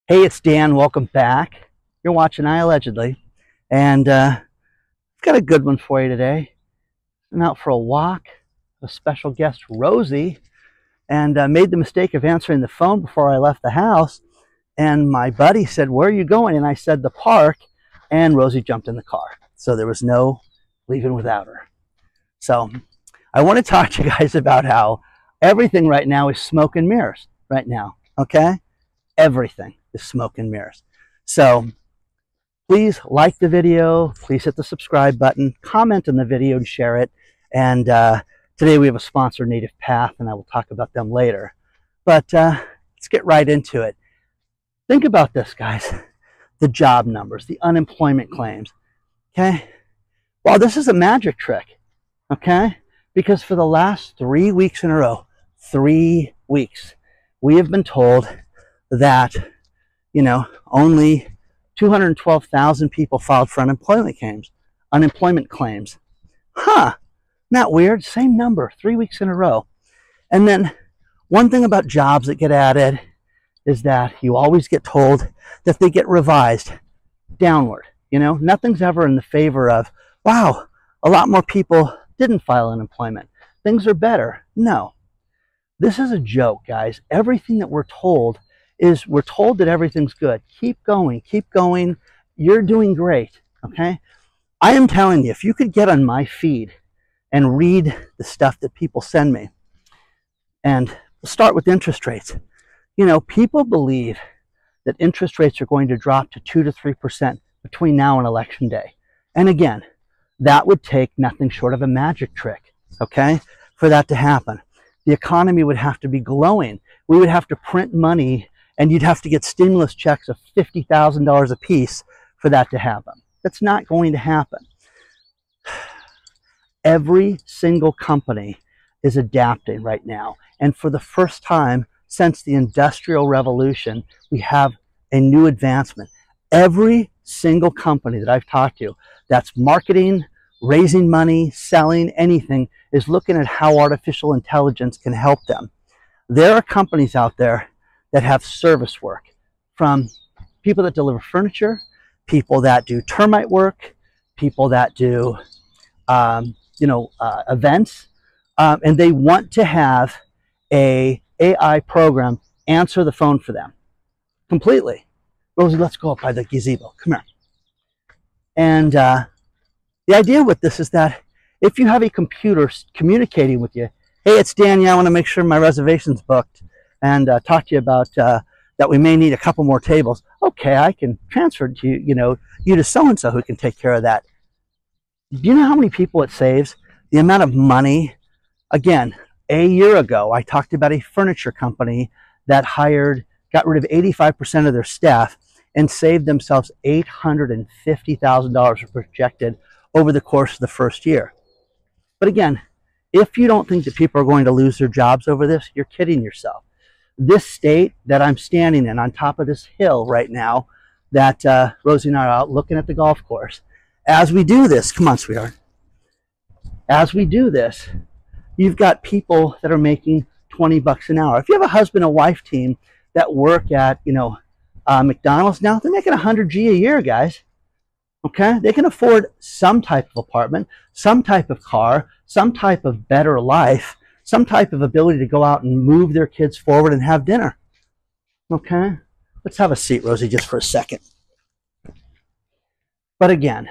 Hey, it's Dan. Welcome back. You're watching iAllegedly, and I've got a good one for you today. I'm out for a walk. A special guest, Rosie, and made the mistake of answering the phone before I left the house. And my buddy said, "Where are you going?" And I said, "The park." And Rosie jumped in the car, so there was no leaving without her. So I want to talk to you guys about how everything right now is smoke and mirrors. Right now, okay? Everything is smoke and mirrors. So please like the video, please hit the subscribe button, comment on the video and share it. And today we have a sponsor, Native Path, and I will talk about them later. But let's get right into it. Think about this, guys. The job numbers, the unemployment claims, okay? Well, this is a magic trick, okay? Because for the last 3 weeks in a row, 3 weeks, we have been told that, only 212,000 people filed for unemployment claims. Huh, not weird? Same number, 3 weeks in a row. And then one thing about jobs that get added is that you always get told that they get revised downward. Nothing's ever in the favor of, wow, a lot more people didn't file unemployment. Things are better. No. This is a joke, guys. Everything that we're told is we're told that everything's good. Keep going, keep going. You're doing great, okay? I am telling you, if you could get on my feed and read the stuff that people send me, and we'll start with interest rates. People believe that interest rates are going to drop to 2 to 3% between now and election day. And again, that would take nothing short of a magic trick, okay, for that to happen. The economy would have to be glowing. We would have to print money, and you'd have to get stimulus checks of $50,000 a piece for that to happen. That's not going to happen. Every single company is adapting right now. And for the first time since the Industrial Revolution, we have a new advancement. Every single company that I've talked to that's marketing, raising money, selling, anything, is looking at how artificial intelligence can help them. There are companies out there that have service work, from people that deliver furniture, people that do termite work, people that do events, and they want to have a AI program answer the phone for them completely. Rosie, let's go up by the gazebo. Come here. And the idea with this is that if you have a computer communicating with you, hey, it's Danielle, I want to make sure my reservation's booked, and talk to you about that we may need a couple more tables. Okay, I can transfer to you to so-and-so who can take care of that. Do you know how many people it saves? The amount of money. Again, a year ago, I talked about a furniture company that got rid of 85% of their staff and saved themselves $850,000 projected over the course of the first year. But again, if you don't think that people are going to lose their jobs over this, you're kidding yourself. This state that I'm standing in, on top of this hill right now, that Rosie and I are out looking at the golf course, as we do this, come on, sweetheart. As we do this, you've got people that are making 20 bucks an hour. If you have a husband and wife team that work at, McDonald's now, they're making 100 G a year, guys. Okay? They can afford some type of apartment, some type of car, some type of better life, some type of ability to go out and move their kids forward and have dinner. Okay? Let's have a seat, Rosie, just for a second. But again,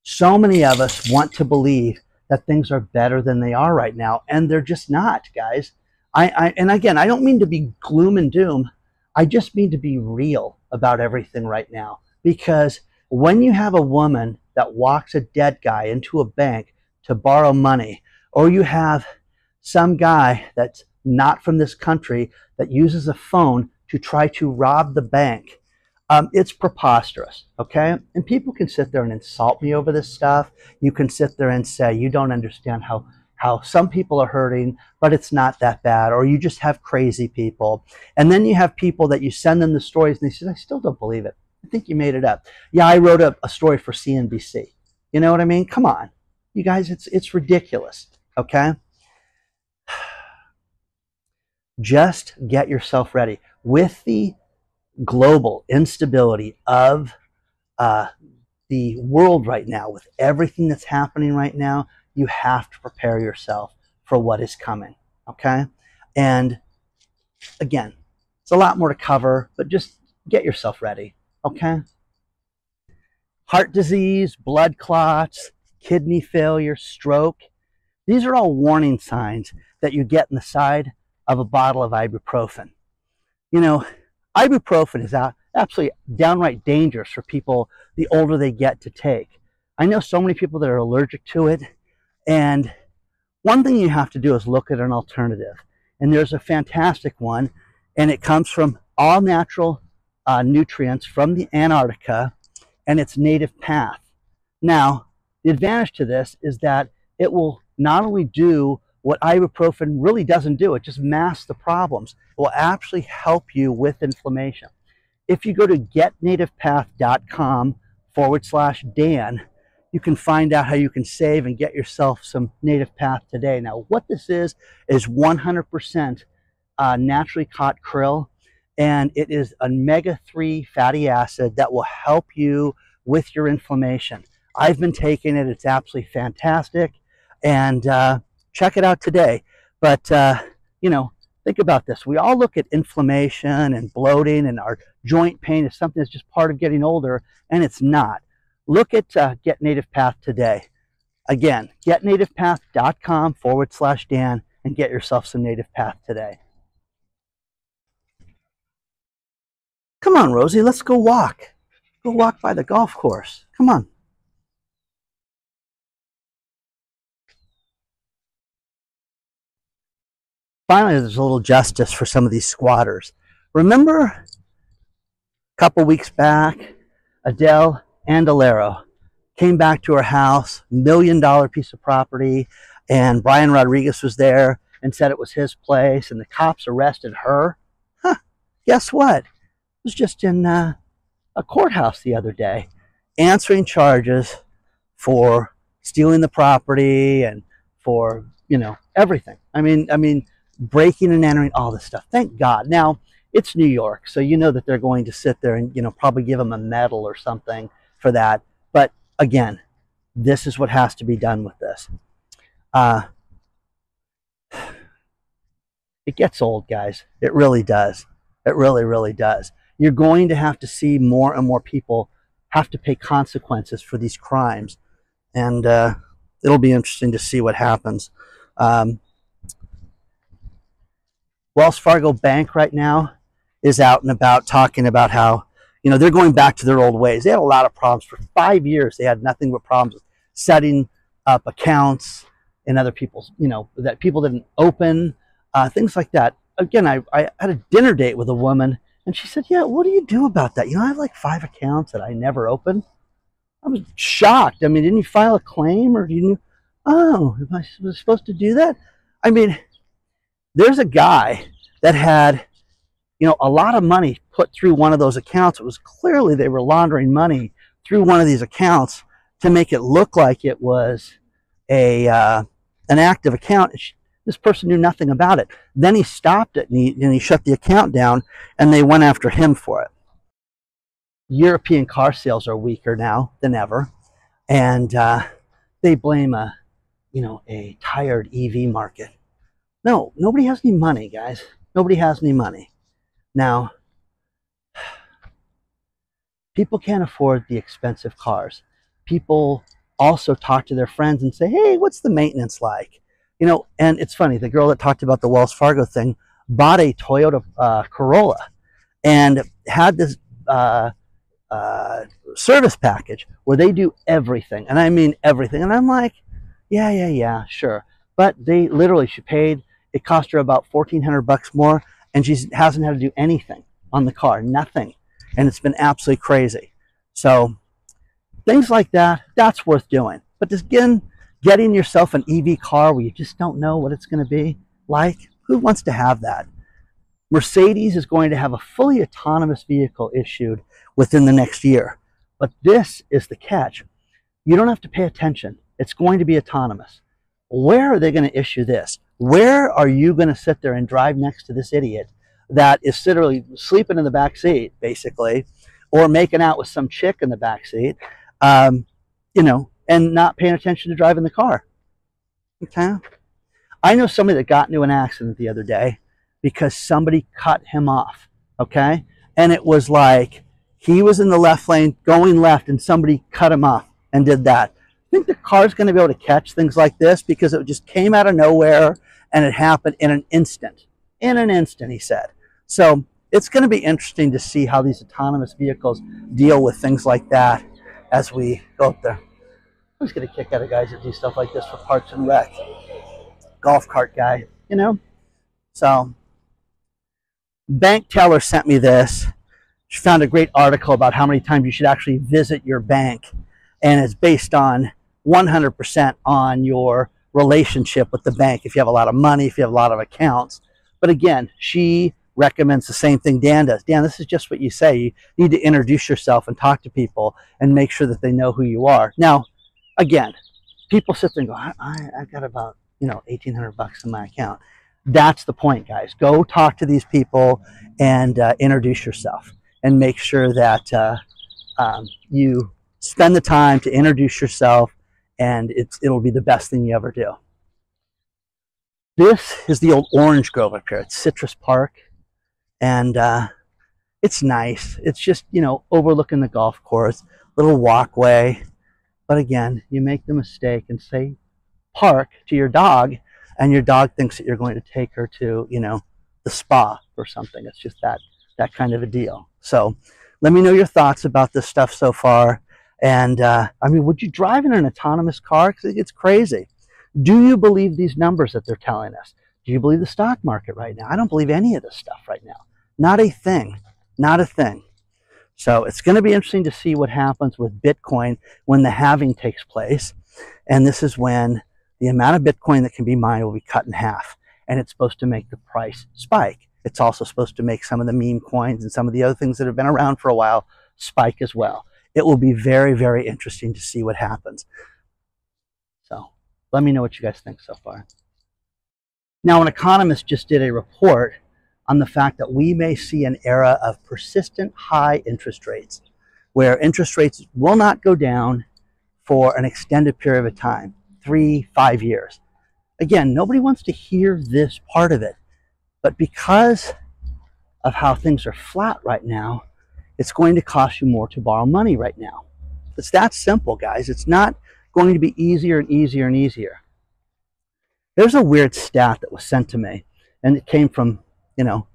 so many of us want to believe that things are better than they are right now, and they're just not, guys. And again, I don't mean to be gloom and doom. I just mean to be real about everything right now. Because when you have a woman that walks a dead guy into a bank to borrow money, or you have some guy that's not from this country that uses a phone to try to rob the bank, it's preposterous, okay? And people can sit there and insult me over this stuff. You can sit there and say, you don't understand how some people are hurting, but it's not that bad, or you just have crazy people. And then you have people that you send them the stories, and they say, I still don't believe it. I think you made it up. Yeah, I wrote a story for CNBC. You know what I mean? Come on. You guys, it's ridiculous, okay? Just get yourself ready. With the global instability of the world right now, with everything that's happening right now, you have to prepare yourself for what is coming, okay? And again, it's a lot more to cover, but just get yourself ready, okay? Heart disease, blood clots, kidney failure, stroke, these are all warning signs that you get in the side of a bottle of ibuprofen. You know, ibuprofen is absolutely downright dangerous for people the older they get to take. I know so many people that are allergic to it, and one thing you have to do is look at an alternative. And there's a fantastic one, and it comes from all natural nutrients from the Antarctica, and it's native path. Now, the advantage to this is that it will not only do what ibuprofen really doesn't do, it just masks the problems. It will actually help you with inflammation. If you go to getnativepath.com/Dan, you can find out how you can save and get yourself some Native Path today. Now, what this is 100% naturally caught krill, and it is omega-3 fatty acid that will help you with your inflammation. I've been taking it. It's absolutely fantastic, and check it out today. But, you know, think about this. We all look at inflammation and bloating and our joint pain as something that's just part of getting older, and it's not. Look at Get Native Path today. Again, getnativepath.com/Dan and get yourself some Native Path today. Come on, Rosie, let's go walk. Go walk by the golf course. Come on. Finally, there's a little justice for some of these squatters. Remember a couple weeks back, Adele Andalero came back to her house, $1 million piece of property, and Brian Rodriguez was there and said it was his place, and the cops arrested her. Huh, guess what? It was just in a courthouse the other day, answering charges for stealing the property and for, you know, everything. I mean, breaking and entering, all this stuff. Thank God. Now, it's New York, so you know that they're going to sit there and, you know, probably give him a medal or something for that. But again, this is what has to be done with this. It gets old, guys. It really does. It really, really does. You're going to have to see more and more people have to pay consequences for these crimes. And it'll be interesting to see what happens. Wells Fargo Bank right now is out and about talking about how, you know, they're going back to their old ways. They had a lot of problems. For 5 years, they had nothing but problems with setting up accounts in other people's, you know, that people didn't open, things like that. Again, I had a dinner date with a woman, and she said, yeah, what do you do about that? You know, I have like 5 accounts that I never open. I was shocked. I mean, didn't you file a claim, or do you, oh, was I supposed to do that? I mean, there's a guy that had, you know, a lot of money put through one of those accounts. It was clearly they were laundering money through one of these accounts to make it look like it was an active account. This person knew nothing about it. Then he stopped it, and he shut the account down, and they went after him for it. European car sales are weaker now than ever, and they blame a tired EV market. No, nobody has any money, guys. Nobody has any money. Now, people can't afford the expensive cars. People also talk to their friends and say, hey, what's the maintenance like? You know, and it's funny, the girl that talked about the Wells Fargo thing bought a Toyota Corolla and had this service package where they do everything. And I mean everything. And I'm like, yeah, sure. But they literally, she paid, it cost her about $1,400 more, and she hasn't had to do anything on the car, nothing. And it's been absolutely crazy. So things like that, that's worth doing. But just getting yourself an EV car where you just don't know what it's going to be like, who wants to have that? Mercedes is going to have a fully autonomous vehicle issued within the next year. But this is the catch. You don't have to pay attention. It's going to be autonomous. Where are they going to issue this? Where are you going to sit there and drive next to this idiot that is literally sleeping in the back seat, basically, or making out with some chick in the back seat, you know, and not paying attention to driving the car. Okay. I know somebody that got into an accident the other day because somebody cut him off. Okay. And it was like he was in the left lane going left and somebody cut him off and did that. I think the car's going to be able to catch things like this because it just came out of nowhere and it happened in an instant. In an instant, he said. So it's going to be interesting to see how these autonomous vehicles deal with things like that as we go up there. I was going to kick out of guys that do stuff like this for Parks and Rec. Golf cart guy, you know? So, bank teller sent me this. She found a great article about how many times you should actually visit your bank. And it's based on 100% on your relationship with the bank. If you have a lot of money, if you have a lot of accounts. But again, she recommends the same thing Dan does. Dan, this is just what you say. You need to introduce yourself and talk to people and make sure that they know who you are. Now, again, people sit there and go, I've got about, you know, $1,800 in my account. That's the point, guys. Go talk to these people and introduce yourself and make sure that you spend the time to introduce yourself, and it'll be the best thing you ever do. This is the old orange grove up here. It's Citrus Park, and it's nice. It's just, you know, overlooking the golf course, little walkway. But again, you make the mistake and say park to your dog, and your dog thinks that you're going to take her to, you know, the spa or something. It's just that kind of a deal. So let me know your thoughts about this stuff so far. And I mean, would you drive in an autonomous car? Because it's crazy. Do you believe these numbers that they're telling us? Do you believe the stock market right now? I don't believe any of this stuff right now. Not a thing. Not a thing. So it's going to be interesting to see what happens with Bitcoin when the halving takes place. And this is when the amount of Bitcoin that can be mined will be cut in half. And it's supposed to make the price spike. It's also supposed to make some of the meme coins and some of the other things that have been around for a while spike as well. It will be very, very interesting to see what happens. So let me know what you guys think so far. Now, an economist just did a report on the fact that we may see an era of persistent high interest rates, where interest rates will not go down for an extended period of time, 3-5 years. Again, nobody wants to hear this part of it, but because of how things are flat right now, it's going to cost you more to borrow money right now. It's that simple, guys. It's not going to be easier and easier and easier. There's a weird stat that was sent to me, and it came from, you know,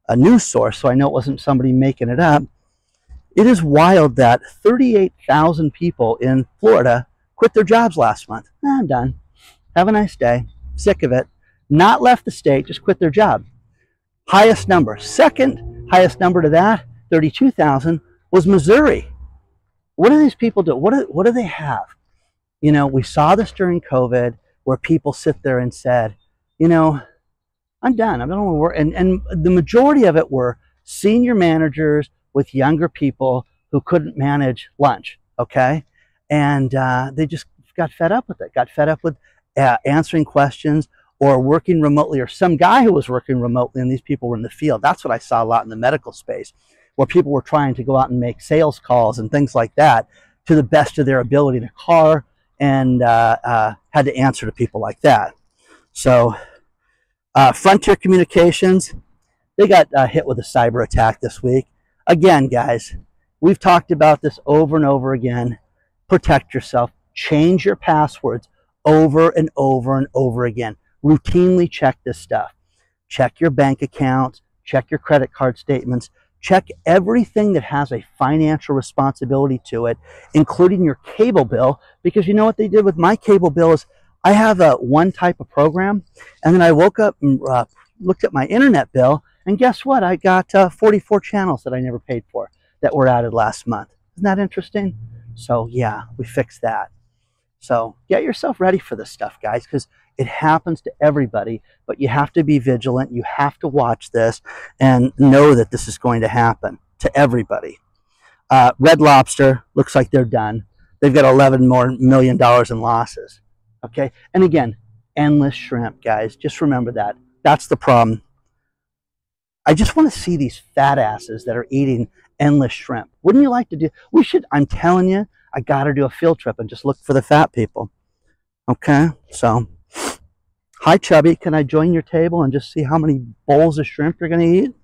a news source, so I know it wasn't somebody making it up. It is wild that 38,000 people in Florida quit their jobs last month. I'm done. Have a nice day. Sick of it. Not left the state, just quit their job. Highest number. Second highest number to that, 32,000, was Missouri. What do these people do? What do they have? You know, we saw this during COVID where people sit there and said, you know, I'm done. I don't want to work. And the majority of it were senior managers with younger people who couldn't manage lunch, okay? And they just got fed up with it, got fed up with answering questions or working remotely, or some guy who was working remotely and these people were in the field. That's what I saw a lot in the medical space, where people were trying to go out and make sales calls and things like that to the best of their ability in a car, and had to answer to people like that. So Frontier Communications, they got hit with a cyber attack this week. Again, guys, we've talked about this over and over again. Protect yourself. Change your passwords over and over and over again. Routinely check this stuff. Check your bank accounts. Check your credit card statements. Check everything that has a financial responsibility to it, including your cable bill, because you know what they did with my cable bill is I have one type of program, and then I woke up and looked at my internet bill, and guess what? I got 44 channels that I never paid for that were added last month. Isn't that interesting? So yeah, we fixed that. So get yourself ready for this stuff, guys, because it happens to everybody, but you have to be vigilant. You have to watch this and know that this is going to happen to everybody. Red Lobster, looks like they're done. They've got $11 million more in losses. Okay, and again, endless shrimp, guys. Just remember that. That's the problem. I just want to see these fat asses that are eating endless shrimp. Wouldn't you like to do? We should. I'm telling you, I got to do a field trip and just look for the fat people. Okay, so hi Chubby, can I join your table and just see how many bowls of shrimp you're going to eat?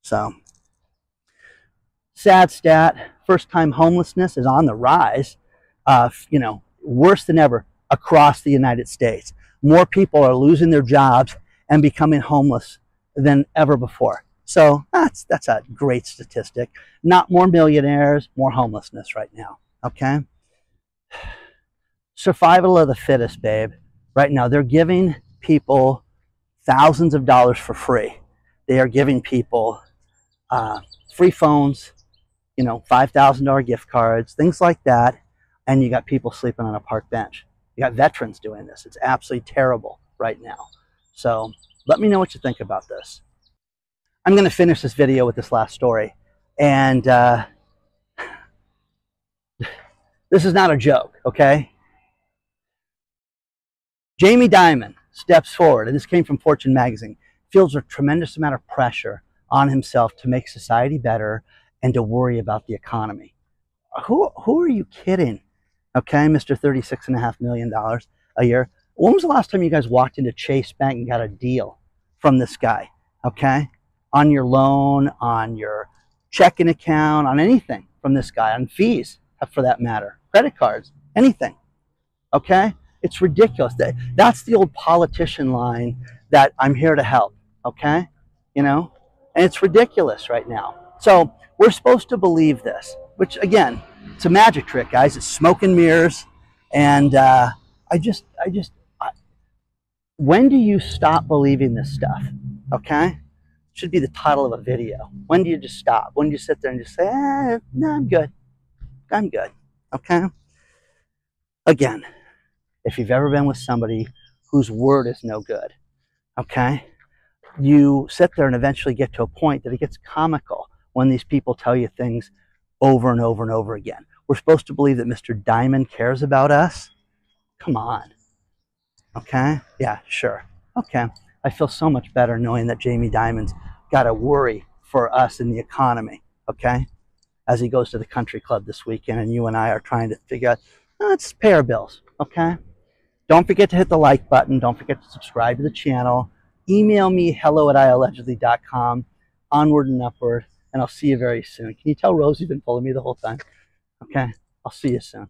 So, sad stat, first-time homelessness is on the rise. You know, worse than ever across the United States. More people are losing their jobs and becoming homeless than ever before. So that's a great statistic. Not more millionaires, more homelessness right now. Okay. Survival of the fittest, babe. Right now, they're giving people thousands of dollars for free. They are giving people free phones, you know, $5,000 gift cards, things like that. And you got people sleeping on a park bench. You got veterans doing this. It's absolutely terrible right now. So let me know what you think about this. I'm going to finish this video with this last story. And this is not a joke, okay? Jamie Dimon steps forward, and this came from Fortune magazine, feels a tremendous amount of pressure on himself to make society better and to worry about the economy. Who are you kidding? Okay, Mr. $36.5 million a year. When was the last time you guys walked into Chase Bank and got a deal from this guy? Okay, on your loan, on your checking account, on anything from this guy, on fees for that matter, credit cards, anything. Okay, it's ridiculous. That's the old politician line that I'm here to help. Okay, you know, and it's ridiculous right now. So we're supposed to believe this, which again, it's a magic trick, guys. It's smoke and mirrors. And when do you stop believing this stuff? Okay? Should be the title of a video. When do you just stop? When do you sit there and just say, no, I'm good. I'm good. Okay? Again, if you've ever been with somebody whose word is no good, okay, you sit there and eventually get to a point that it gets comical when these people tell you things over and over and over again. We're supposed to believe that Mr. Dimon cares about us? Come on. Okay? Yeah, sure. Okay. I feel so much better knowing that Jamie Dimon's got to worry for us in the economy, okay? As he goes to the country club this weekend and you and I are trying to figure out, let's pay our bills, okay? Don't forget to hit the like button. Don't forget to subscribe to the channel. Email me, hello@iallegedly.com, Onward and Upward, and I'll see you very soon. Can you tell Rosie's been following me the whole time? Okay, I'll see you soon.